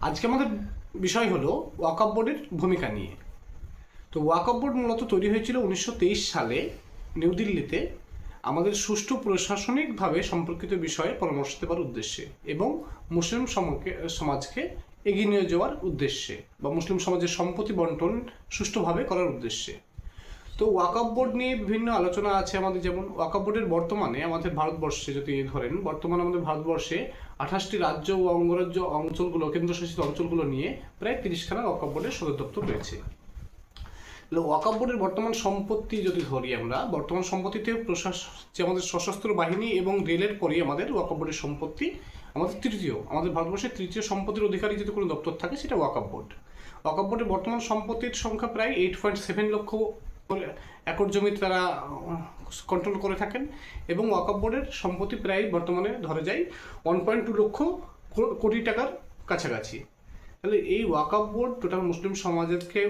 আজকে আমাদের বিষয় হলো ওয়াকফ বোর্ডের ভূমিকা নিয়ে। তো ওয়াকফ বোর্ড মূলত তৈরি হয়েছিল 1923 সালে নিউ দিল্লিতে আমাদের সুষ্ঠু প্রশাসনিকভাবে সম্পর্কিত বিষয়ে পরামর্শ দেওয়ার উদ্দেশ্যে এবং মুসলিম সমাজকে এগিয়ে নিয়ে যাওয়ার উদ্দেশ্যে বা মুসলিম সমাজের সম্পত্তি বন্টন সুষ্ঠুভাবে করার উদ্দেশ্যে। তো ওয়াকফ বোর্ড নিয়ে বিভিন্ন আলোচনা আছে আমাদের। যেমন ওয়াকফ বোর্ডের বর্তমানে আমাদের ভারতবর্ষে যদি ধরেন, বর্তমানে আমাদের ভারতবর্ষে 28টি রাজ্য ও অঙ্গরাজ্য অঞ্চলগুলো, কেন্দ্রশাসিত অঞ্চলগুলো নিয়ে প্রায় 30খানা ওয়াকফ বোর্ডের সদর দপ্তর রয়েছে। ওয়াকফ বোর্ডের বর্তমান সম্পত্তি যদি ধরি আমরা, বর্তমান সম্পত্তিতে যে আমাদের সশস্ত্র বাহিনী এবং রেলের পরেই আমাদের ওয়াকফ বোর্ডের সম্পত্তি আমাদের ভারতবর্ষের তৃতীয় সম্পত্তির অধিকারী যদি কোনো দপ্তর থাকে সেটা ওয়াকফ বোর্ড। ওয়াকফ বোর্ডের বর্তমান সম্পত্তির সংখ্যা প্রায় 8.7 লক্ষ একর জমি তারা কন্ট্রোল করে থাকেন এবং ওয়াকফ বোর্ডের সম্পত্তি প্রায় বর্তমানে ধরে যায় 1.2 লক্ষ কোটি টাকার কাছাকাছি। তাহলে এই ওয়াকফ বোর্ড টোটাল মুসলিম সমাজকে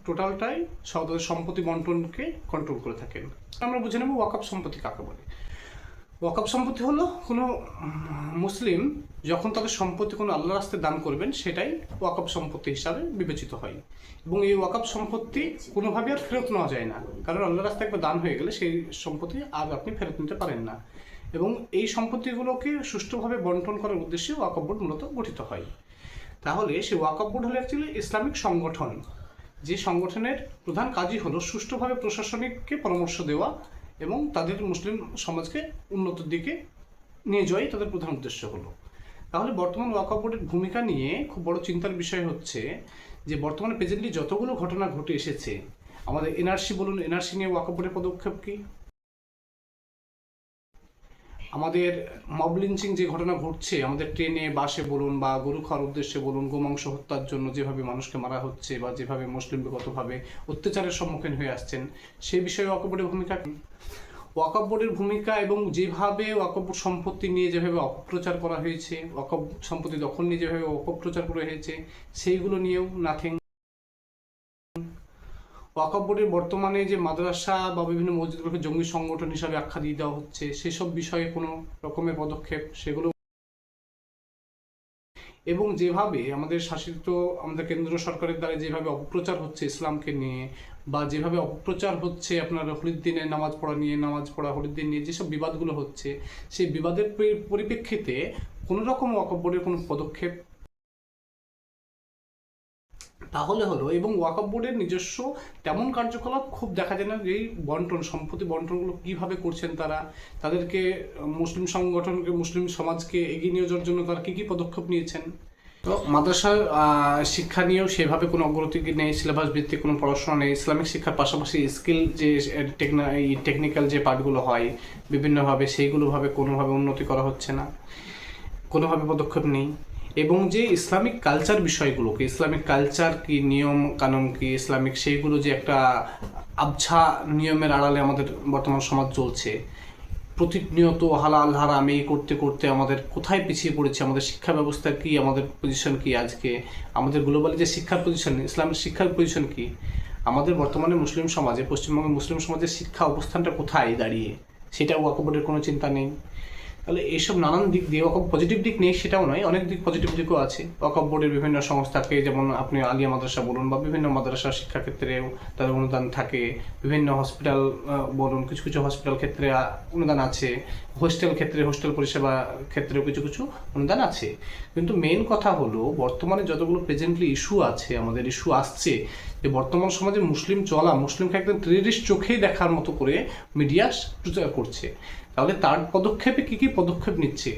টোটালটাই তাদের সম্পত্তি বন্টনকে কন্ট্রোল করে থাকেন। আমরা বুঝে নেব ওয়াকফ সম্পত্তি কাকে বলে। ওয়াকফ সম্পত্তি হলো কোনো মুসলিম যখন তাদের সম্পত্তি কোনো আল্লাহর রাস্তায় দান করবেন সেটাই ওয়াকফ সম্পত্তি হিসাবে বিবেচিত হয় এবং এই ওয়াকফ সম্পত্তি কোনোভাবে আর ফেরত নেওয়া যায় না, কারণ আল্লাহর রাস্তায় একবার দান হয়ে গেলে সেই সম্পত্তি আর আপনি ফেরত নিতে পারেন না। এবং এই সম্পত্তিগুলোকে সুষ্ঠুভাবে বন্টন করার উদ্দেশ্যে ওয়াকফ বোর্ড মূলত গঠিত হয়। তাহলে সেই ওয়াকফ বোর্ড হলো অ্যাকচুয়ালি ইসলামিক সংগঠন, যে সংগঠনের প্রধান কাজই হলো সুষ্ঠুভাবে প্রশাসনিককে পরামর্শ দেওয়া এবং তাদের মুসলিম সমাজকে উন্নতির দিকে নিয়ে যাওয়াই তাদের প্রধান উদ্দেশ্য হলো। তাহলে বর্তমান ওয়াকফ বোর্ডের ভূমিকা নিয়ে খুব বড় চিন্তার বিষয় হচ্ছে যে বর্তমানে প্রেজেন্টলি যতগুলো ঘটনা ঘটে এসেছে, আমাদের এনআরসি বলুন, এনআরসি নিয়ে ওয়াকফ বোর্ডের পদক্ষেপ কী, আমাদের মব লিঞ্চিং যে ঘটনা ঘটছে আমাদের ট্রেনে বাসে বলুন বা গরু খাওয়ার উদ্দেশ্যে বলুন, গোমাংস হত্যার জন্য যেভাবে মানুষকে মারা হচ্ছে বা যেভাবে মুসলিম বিগতভাবে অত্যাচারের সম্মুখীন হয়ে আসছেন, সেই বিষয়ে ওয়াকফ বোর্ডের ভূমিকা কী, ওয়াকফ বোর্ডের ভূমিকা এবং যেভাবে ওয়াকফ বোর্ড সম্পত্তি নিয়ে যেভাবে অপপ্রচার করা হয়েছে, ওয়াকফ সম্পত্তি দখল নিয়ে যেভাবে অপপ্রচার করা হয়েছে সেইগুলো নিয়েও নাথিং। ওয়াকফ বোর্ডের বর্তমানে যে মাদ্রাসা বা বিভিন্ন মসজিদগুলোকে জঙ্গি সংগঠন হিসাবে আখ্যা দিয়ে দেওয়া হচ্ছে, সেসব বিষয়ে কোনো রকমের পদক্ষেপ সেগুলো, এবং যেভাবে আমাদের শাসিত আমাদের কেন্দ্র সরকারের দ্বারা যেভাবে অপপ্রচার হচ্ছে ইসলামকে নিয়ে বা যেভাবে অপপ্রচার হচ্ছে আপনার হোলির দিনে নামাজ পড়া হোলির দিন নিয়ে যেসব বিবাদগুলো হচ্ছে, সেই বিবাদের পরিপ্রেক্ষিতে কোনো রকম ওয়াকফ বোর্ডের কোনো পদক্ষেপ তাহলে হলো। এবং ওয়াকফ বোর্ডের নিজস্ব তেমন কার্যকলাপ খুব দেখা যায় না। এই সম্পত্তি বন্টনগুলো কীভাবে করছেন তারা, তাদেরকে মুসলিম সংগঠনকে মুসলিম সমাজকে এগিয়ে নিয়ে যাওয়ার জন্য তারা কী কী পদক্ষেপ নিয়েছেন। তো মাদ্রাসার শিক্ষা নিয়েও সেভাবে কোনো অগ্রগতি নেই, সিলেবাস ভিত্তিক কোনো পড়াশোনা নেই। ইসলামিক শিক্ষার পাশাপাশি স্কিল যে টেকনিক্যাল যে পার্টগুলো হয় বিভিন্নভাবে, সেইগুলোভাবে কোনোভাবে উন্নতি করা হচ্ছে না, কোনোভাবে পদক্ষেপ নেই। এবং যে ইসলামিক কালচার বিষয়গুলোকে, ইসলামিক কালচার কি, নিয়ম কানুন কি, ইসলামিক সেইগুলো যে একটা আবছা নিয়মের আড়ালে আমাদের বর্তমান সমাজ চলছে, প্রতিনিয়ত হালাল হারাম এই করতে করতে আমাদের কোথায় পিছিয়ে পড়েছে, আমাদের শিক্ষা ব্যবস্থা কি, আমাদের পজিশন কি, আজকে আমাদের গ্লোবালি যে শিক্ষার পজিশন, ইসলামের শিক্ষার পজিশন কি, আমাদের বর্তমানে মুসলিম সমাজে, পশ্চিমবঙ্গের মুসলিম সমাজের শিক্ষা অবস্থানটা কোথায় দাঁড়িয়ে, সেটা ওয়াকফ বোর্ডের কোনো চিন্তা নেই। তাহলে এইসব নানান দিক দিয়ে ওয়াকফ পজিটিভ দিক নেই সেটাও নয়, অনেক দিক পজিটিভ দিকও আছে। ওয়াকফ বোর্ডের বিভিন্ন সংস্থাকে, যেমন আপনি আলিয়া মাদ্রাসা বলুন বা বিভিন্ন মাদ্রাসা শিক্ষাক্ষেত্রেও তাদের অনুদান থাকে, বিভিন্ন হসপিটাল বলুন, কিছু কিছু হসপিটাল ক্ষেত্রে অনুদান আছে, হোস্টেল পরিষেবা ক্ষেত্রেও কিছু কিছু অনুদান আছে। কিন্তু মেইন কথা হলো বর্তমানে যতগুলো প্রেজেন্টলি ইস্যু আছে, আমাদের ইস্যু আসছে যে বর্তমান সমাজে মুসলিমকে একদম টেররিস্ট চোখেই দেখার মতো করে মিডিয়া প্রচার করছে। তাহলে তার পদক্ষেপে কী কী পদক্ষেপ নিচ্ছে,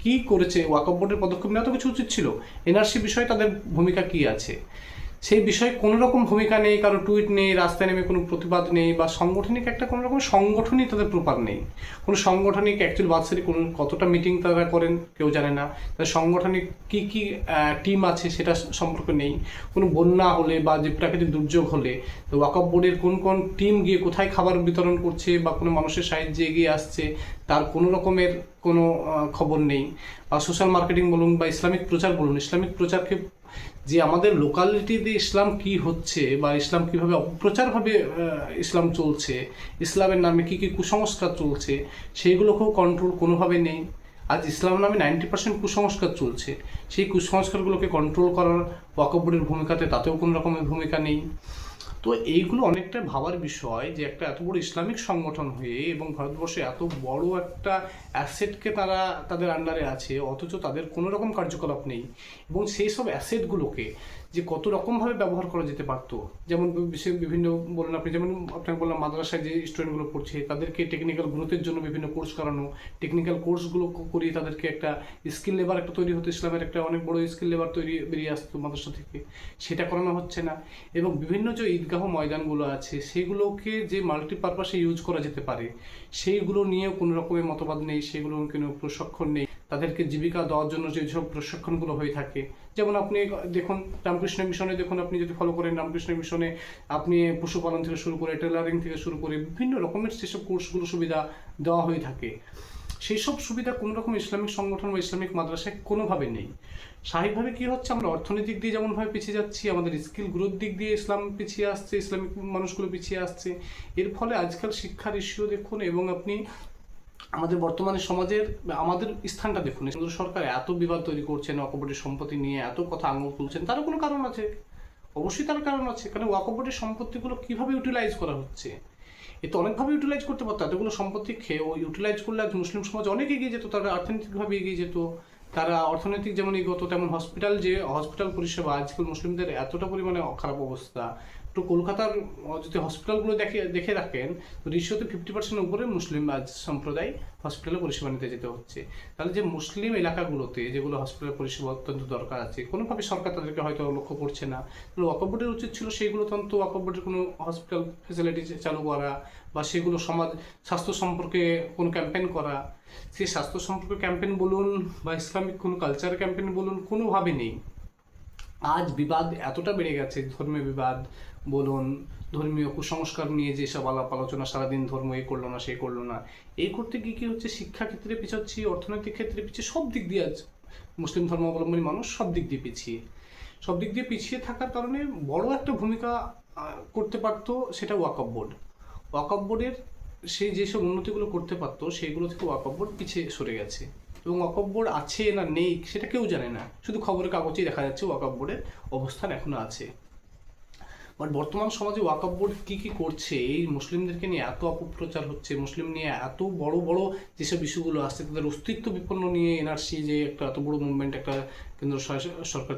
কি করেছে, ওয়াকফ বোর্ডের পদক্ষেপ নেওয়া তো কিছু উচিত ছিল। এনআরসি বিষয়ে তাদের ভূমিকা কি আছে, সেই বিষয়ে কোনো রকম ভূমিকা নেই, কারো টুইট নেই, রাস্তায় নেমে কোনো প্রতিবাদ নেই, বা সাংগঠনিক একটা কোনো রকম সংগঠনই তাদের প্রপার নেই। কোনো সাংগঠনিক অ্যাকচুয়ালি বাৎসরিক কোনো কতটা মিটিং তারা করেন কেউ জানে না, তাদের সাংগঠনিক কী কী টিম আছে সেটা সম্পর্কে নেই। কোনো বন্যা হলে বা যে প্রাকৃতিক দুর্যোগ হলে ওয়াকফ বোর্ডের কোন কোন টিম গিয়ে কোথায় খাবার বিতরণ করছে বা কোনো মানুষের সাহায্যে এগিয়ে আসছে তার কোনো রকমের কোনো খবর নেই। বা সোশ্যাল মার্কেটিং বলুন বা ইসলামিক প্রচার বলুন, ইসলামিক প্রচারকে যে আমাদের লোকালিটিতে ইসলাম কি হচ্ছে বা ইসলাম কীভাবে অপপ্রচারভাবে ইসলাম চলছে, ইসলামের নামে কী কী কুসংস্কার চলছে, সেইগুলোকেও কন্ট্রোল কোনোভাবে নেই। আজ ইসলাম নামে 90% কুসংস্কার চলছে, সেই কুসংস্কারগুলোকে কন্ট্রোল করার ওয়াকফ বোর্ডের ভূমিকাতে তাতেও কোনো রকমের ভূমিকা নেই। তো এইগুলো অনেকটা ভাবার বিষয় যে একটা এত বড় ইসলামিক সংগঠন হয়ে এবং ভারতবর্ষে এত বড় একটা অ্যাসেটকে তারা তাদের আন্ডারে আছে, অথচ তাদের কোনো রকম কার্যকলাপ নেই। এবং সেই সব অ্যাসেটগুলোকে যে কত রকমভাবে ব্যবহার করা যেতে পারতো, যেমন বিভিন্ন বলুন আপনি, যেমন আপনাকে বললাম মাদ্রাসায় যে স্টুডেন্টগুলো পড়ছে তাদেরকে টেকনিক্যাল গ্রোথের জন্য বিভিন্ন কোর্স করানো, টেকনিক্যাল কোর্সগুলো করিয়ে তাদেরকে একটা স্কিল লেবার একটা তৈরি হতো, ইসলামের একটা অনেক বড় স্কিল লেবার তৈরি বেরিয়ে আসতো মাদ্রাসা থেকে, সেটা করানো হচ্ছে না। এবং বিভিন্ন যে ঈদগাহ ময়দানগুলো আছে সেগুলোকে যে মাল্টিপারপাসে ইউজ করা যেতে পারে সেইগুলো নিয়ে কোনো রকমের মতবাদ নেই, সেগুলো কোনো প্রশিক্ষণ নেই। তাদেরকে জীবিকা দেওয়ার জন্য যেসব প্রশিক্ষণগুলো হয়ে থাকে, যেমন আপনি দেখুন রামকৃষ্ণ মিশনে, দেখুন আপনি যদি ফলো করেন রামকৃষ্ণ মিশনে আপনি পশুপালন থেকে শুরু করে টেলারিং থেকে শুরু করে বিভিন্ন রকমের যেসব কোর্সগুলো সুবিধা দেওয়া হয়ে থাকে, সেই সব সুবিধা কোনো রকম ইসলামিক সংগঠন বা ইসলামিক মাদ্রাসায় কোনোভাবে নেই। স্বাভাবিকভাবে কী হচ্ছে, আমরা অর্থনৈতিক দিয়ে যেমনভাবে পিছিয়ে যাচ্ছি, আমাদের স্কিল গ্রোথ দিক দিয়ে ইসলাম পিছিয়ে আসছে, ইসলামিক মানুষগুলো পিছিয়ে আসছে। এর ফলে আজকাল শিক্ষার ইস্যু দেখুন, এবং আপনি আমাদের বর্তমানে সমাজের আমাদের স্থানটা দেখুন, কেন্দ্র সরকার এত বিবাদ তৈরি করছেন ওয়াকফ বোর্ডের সম্পত্তি নিয়ে, এত কথা আঙুল তুলছেন, তারও কোনো কারণ আছে, অবশ্যই তার কারণ আছে। কারণ ওয়াকফ বোর্ডের সম্পত্তিগুলো কীভাবে ইউটিলাইজ করা হচ্ছে, এ তো অনেকভাবে ইউটিলাইজ করতে পারতো। এতগুলো সম্পত্তি খেয়ে ও ইউটিলাইজ করলে আজ মুসলিম সমাজ অনেক এগিয়ে যেত, তারা অর্থনৈতিকভাবে এগিয়ে যেত, তারা অর্থনৈতিক যেমন এগোত, তেমন হসপিটাল পরিষেবা আজকাল মুসলিমদের এতটা পরিমাণে খারাপ অবস্থা। তো কলকাতার যদি হসপিটালগুলো দেখে রাখেন, তো রেশিওতে 50% উপরে মুসলিম আজ সম্প্রদায় হসপিটালে পরিষেবা নিতে যেতে হচ্ছে। তাহলে যে মুসলিম এলাকাগুলোতে যেগুলো হসপিটাল পরিষেবা অত্যন্ত দরকার আছে, কোনোভাবে সরকার তাদেরকে হয়তো লক্ষ্য করছে না। তাহলে ওয়াকফ বোর্ডের উচিত ছিল সেইগুলো তন্ত ওয়াকফ বোর্ডের কোনো হসপিটাল ফেসিলিটি চালু করা, বা সেগুলো সমাজ স্বাস্থ্য সম্পর্কে কোনো ক্যাম্পেইন করা। সেই স্বাস্থ্য সম্পর্কে ক্যাম্পেইন বলুন বা ইসলামিক কোনো কালচার ক্যাম্পেইন বলুন, কোনোভাবে নেই। আজ বিবাদ এতটা বেড়ে গেছে, ধর্মীয় বিবাদ বলুন, ধর্মীয় কুসংস্কার নিয়ে যেসব আলাপ আলোচনা, সারাদিন ধর্ম এই করলো না সেই করলো না, এই করতে গিয়ে কী হচ্ছে, শিক্ষা ক্ষেত্রে পিছাচ্ছি, অর্থনৈতিক ক্ষেত্রে পিছিয়ে, সব দিক দিয়ে আজ মুসলিম ধর্মাবলম্বী মানুষ সব দিক দিয়ে পিছিয়ে থাকার কারণে বড় একটা ভূমিকা করতে পারতো সেটা ওয়াকফ বোর্ড। ওয়াকফ বোর্ডের সেই যেসব উন্নতিগুলো করতে পারতো সেইগুলো থেকে ওয়াকফ বোর্ড পিছিয়ে সরে গেছে, এবং ওয়াকফ বোর্ড আছে না নেই সেটা কেউ জানে না, শুধু খবরের কাগজেই দেখা যাচ্ছে ওয়াকফ বোর্ডের অবস্থান এখনো আছে। বাট বর্তমান সমাজে ওয়াকফ বোর্ড কী কী করছে, এই মুসলিমদেরকে নিয়ে এত অপপ্রচার হচ্ছে, মুসলিম নিয়ে এত বড় বড় যেসব ইস্যুগুলো আসছে তাদের অস্তিত্ব বিপন্ন নিয়ে এনআরসি যে একটা এত বড় মুভমেন্ট একটা কেন্দ্র সরকার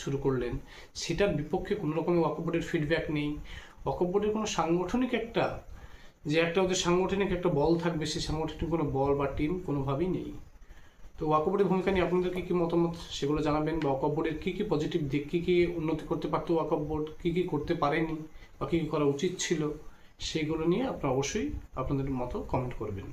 শুরু করলেন, সেটার বিপক্ষে কোনো রকমের ওয়াকফ বোর্ডের ফিডব্যাক নেই। ওয়াকফ বোর্ডের কোনো সাংগঠনিক ওদের সাংগঠনিক একটা বল থাকবে, সেই সাংগঠনিক কোনো বল বা টিম কোনোভাবেই নেই। তো ওয়াকফ বোর্ডের ভূমিকা নিয়ে আপনাদের কী কী মতামত সেগুলো জানাবেন, বা ওয়াকফ বোর্ডের কী কী পজিটিভ দিক, কী কী উন্নতি করতে পারতো ওয়াকফ বোর্ড, কী কী করতে পারেনি বা কী কী করা উচিত ছিল, সেগুলো নিয়ে আপনারা অবশ্যই আপনাদের মতো কমেন্ট করবেন।